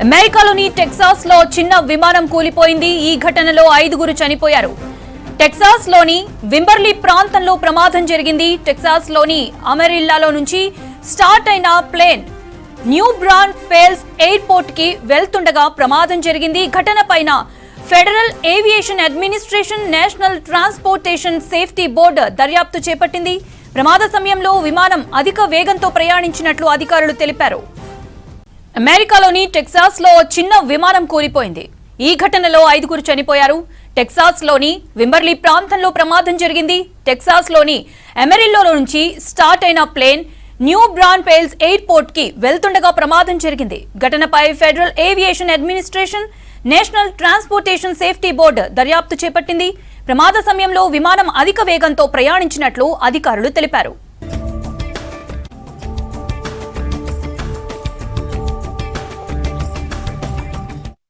అమెరికాలోని టెక్సాస్ లో చిన్న విమానం కూలిపోయింది. ఈ ఘటనలో 5గురు చనిపోయారు. టెక్సాస్ లోని వింబర్లీ ప్రాంతంలో ప్రమాదం జరిగింది. టెక్సాస్ లోని అమెరిల్లాలో నుంచి స్టార్ట్ అయిన ప్లేన్ న్యూ బ్రాన్ఫెల్స్ ఎయిర్పోర్ట్ కి వెళ్తుండగా ప్రమాదం జరిగింది. ఘటన పైన federal aviation administration, national transportation safety board దర్యాప్తు చేపట్టింది. ప్రమాద సమయంలో విమానం అధిక వేగంతో ప్రయాణించినట్లు అధికారులు తెలిపారు. అమెరికాలోని టెక్సాస్ లో చిన్న విమానం కూలిపోయింది. ఈ ఘటనలో 5గురు చనిపోయారు. టెక్సాస్ లోని వింబర్లీ ప్రాంతంలో ప్రమాదం జరిగింది. టెక్సాస్ లోని అమెరిల్లో నుంచి స్టార్ట్ అయిన ప్లేన్ న్యూ బ్రాన్ఫెల్స్ ఎయిర్పోర్ట్ కి వెళ్తుండగా ప్రమాదం జరిగింది. ఘటనపై federal aviation administration, national transportation safety board దర్యాప్తు చేపట్టింది. ప్రమాద సమయంలో విమానం అధిక వేగంతో ప్రయాణించినట్లు అధికారులు తెలిపారు.